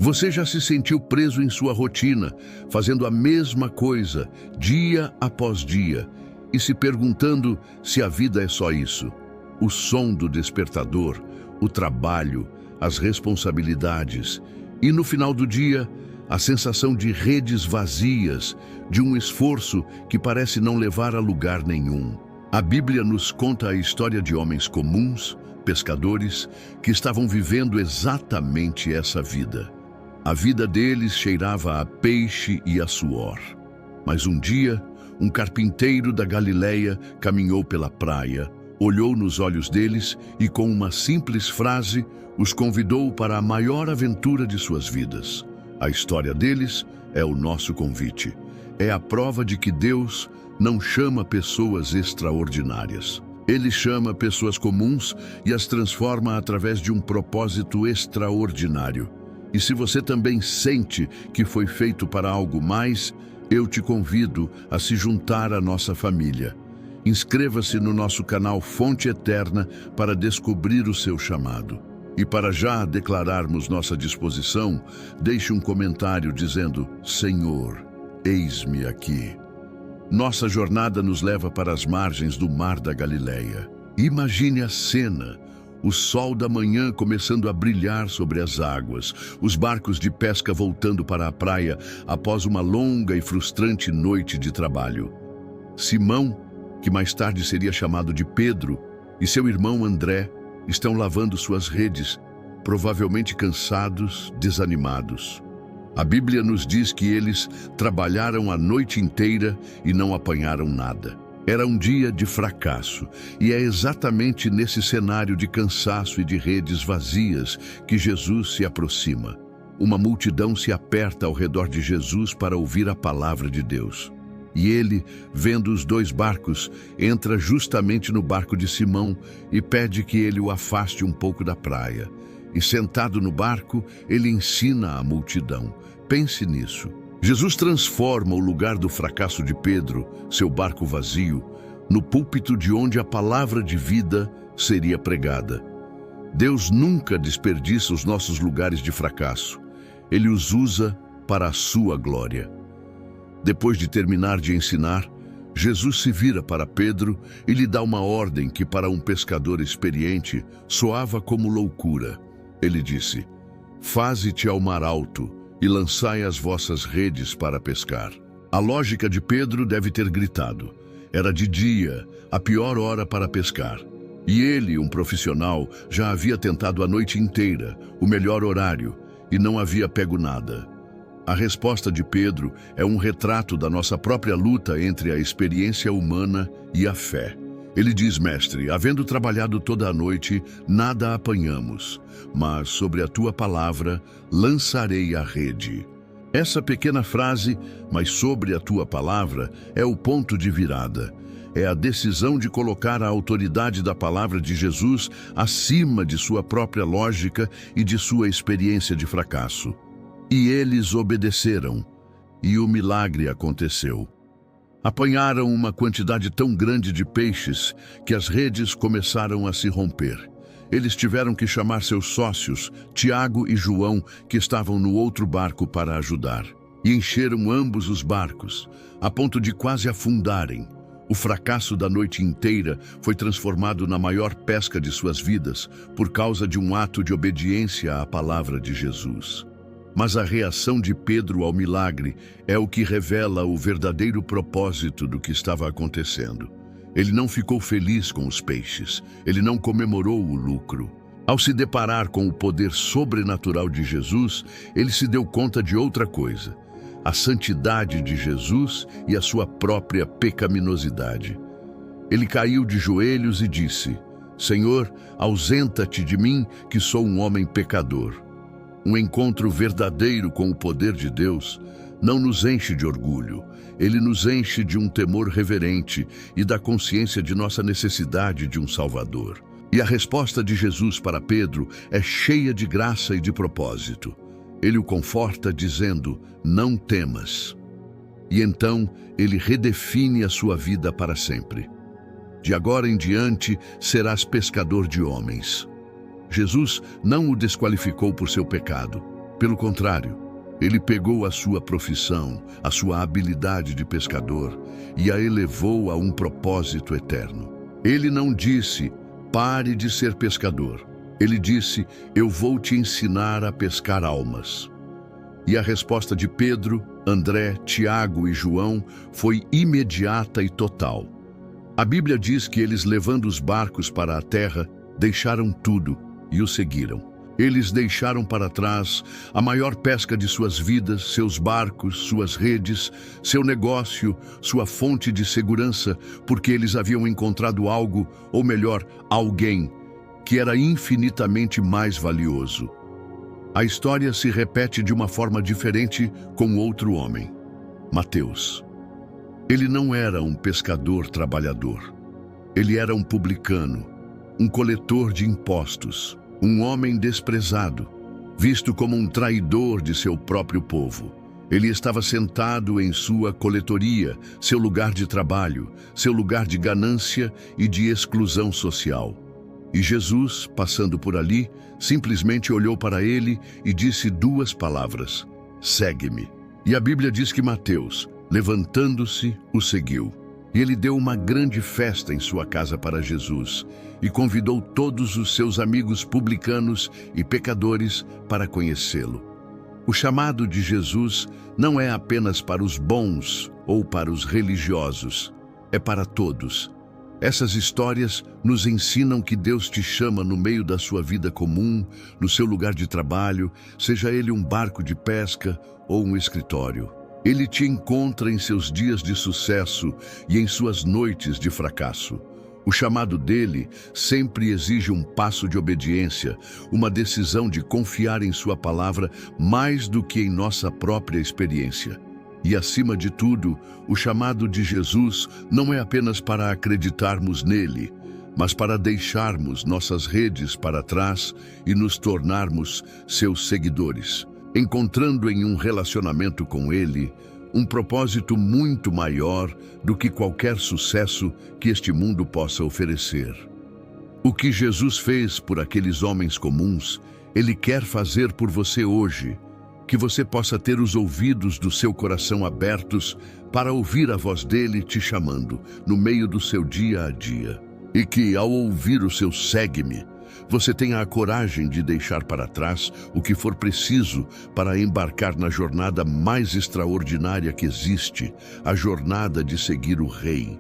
Você já se sentiu preso em sua rotina, fazendo a mesma coisa, dia após dia, e se perguntando se a vida é só isso? O som do despertador, o trabalho, as responsabilidades, e no final do dia, a sensação de redes vazias, de um esforço que parece não levar a lugar nenhum. A Bíblia nos conta a história de homens comuns, pescadores, que estavam vivendo exatamente essa vida. A vida deles cheirava a peixe e a suor. Mas um dia, um carpinteiro da Galileia caminhou pela praia, olhou nos olhos deles e, com uma simples frase, os convidou para a maior aventura de suas vidas. A história deles é o nosso convite. É a prova de que Deus não chama pessoas extraordinárias. Ele chama pessoas comuns e as transforma através de um propósito extraordinário. E se você também sente que foi feito para algo mais, eu te convido a se juntar à nossa família. Inscreva-se no nosso canal Fonte Eterna para descobrir o seu chamado. E para já declararmos nossa disposição, deixe um comentário dizendo: Senhor, eis-me aqui. Nossa jornada nos leva para as margens do Mar da Galileia. Imagine a cena. O sol da manhã começando a brilhar sobre as águas, os barcos de pesca voltando para a praia após uma longa e frustrante noite de trabalho. Simão, que mais tarde seria chamado de Pedro, e seu irmão André estão lavando suas redes, provavelmente cansados, desanimados. A Bíblia nos diz que eles trabalharam a noite inteira e não apanharam nada. Era um dia de fracasso, e é exatamente nesse cenário de cansaço e de redes vazias que Jesus se aproxima. Uma multidão se aperta ao redor de Jesus para ouvir a palavra de Deus. E ele, vendo os dois barcos, entra justamente no barco de Simão e pede que ele o afaste um pouco da praia. E sentado no barco, ele ensina a multidão. Pense nisso. Jesus transforma o lugar do fracasso de Pedro, seu barco vazio, no púlpito de onde a palavra de vida seria pregada. Deus nunca desperdiça os nossos lugares de fracasso. Ele os usa para a sua glória. Depois de terminar de ensinar, Jesus se vira para Pedro e lhe dá uma ordem que para um pescador experiente soava como loucura. Ele disse: "Faze-te ao mar alto e lançai as vossas redes para pescar." A lógica de Pedro deve ter gritado. Era de dia, a pior hora para pescar. E ele, um profissional, já havia tentado a noite inteira, o melhor horário, e não havia pego nada. A resposta de Pedro é um retrato da nossa própria luta entre a experiência humana e a fé. Ele diz: "Mestre, havendo trabalhado toda a noite, nada apanhamos, mas sobre a tua palavra lançarei a rede." Essa pequena frase, "mas sobre a tua palavra", é o ponto de virada. É a decisão de colocar a autoridade da palavra de Jesus acima de sua própria lógica e de sua experiência de fracasso. E eles obedeceram, e o milagre aconteceu. Apanharam uma quantidade tão grande de peixes que as redes começaram a se romper. Eles tiveram que chamar seus sócios, Tiago e João, que estavam no outro barco, para ajudar. E encheram ambos os barcos, a ponto de quase afundarem. O fracasso da noite inteira foi transformado na maior pesca de suas vidas por causa de um ato de obediência à palavra de Jesus. Mas a reação de Pedro ao milagre é o que revela o verdadeiro propósito do que estava acontecendo. Ele não ficou feliz com os peixes, ele não comemorou o lucro. Ao se deparar com o poder sobrenatural de Jesus, ele se deu conta de outra coisa: a santidade de Jesus e a sua própria pecaminosidade. Ele caiu de joelhos e disse: "Senhor, ausenta-te de mim, que sou um homem pecador." Um encontro verdadeiro com o poder de Deus não nos enche de orgulho, ele nos enche de um temor reverente e da consciência de nossa necessidade de um Salvador. E a resposta de Jesus para Pedro é cheia de graça e de propósito. Ele o conforta dizendo: "Não temas." E então ele redefine a sua vida para sempre. De agora em diante serás pescador de homens. Jesus não o desqualificou por seu pecado. Pelo contrário, ele pegou a sua profissão, a sua habilidade de pescador e a elevou a um propósito eterno. Ele não disse, pare de ser pescador. Ele disse, eu vou te ensinar a pescar almas. E a resposta de Pedro, André, Tiago e João foi imediata e total. A Bíblia diz que eles, levando os barcos para a terra, deixaram tudo e o seguiram. Eles deixaram para trás a maior pesca de suas vidas, seus barcos, suas redes, seu negócio, sua fonte de segurança, porque eles haviam encontrado algo, ou melhor, alguém, que era infinitamente mais valioso. A história se repete de uma forma diferente com outro homem, Mateus. Ele não era um pescador trabalhador. Ele era um publicano, um coletor de impostos, um homem desprezado, visto como um traidor de seu próprio povo. Ele estava sentado em sua coletoria, seu lugar de trabalho, seu lugar de ganância e de exclusão social. E Jesus, passando por ali, simplesmente olhou para ele e disse duas palavras: segue-me. E a Bíblia diz que Mateus, levantando-se, o seguiu. E ele deu uma grande festa em sua casa para Jesus e convidou todos os seus amigos publicanos e pecadores para conhecê-lo. O chamado de Jesus não é apenas para os bons ou para os religiosos, é para todos. Essas histórias nos ensinam que Deus te chama no meio da sua vida comum, no seu lugar de trabalho, seja ele um barco de pesca ou um escritório. Ele te encontra em seus dias de sucesso e em suas noites de fracasso. O chamado dele sempre exige um passo de obediência, uma decisão de confiar em sua palavra mais do que em nossa própria experiência. E, acima de tudo, o chamado de Jesus não é apenas para acreditarmos nele, mas para deixarmos nossas redes para trás e nos tornarmos seus seguidores, encontrando em um relacionamento com ele um propósito muito maior do que qualquer sucesso que este mundo possa oferecer. O que Jesus fez por aqueles homens comuns, ele quer fazer por você hoje, que você possa ter os ouvidos do seu coração abertos para ouvir a voz dele te chamando no meio do seu dia a dia. E que, ao ouvir o seu segue-me, você tenha a coragem de deixar para trás o que for preciso para embarcar na jornada mais extraordinária que existe, a jornada de seguir o Rei.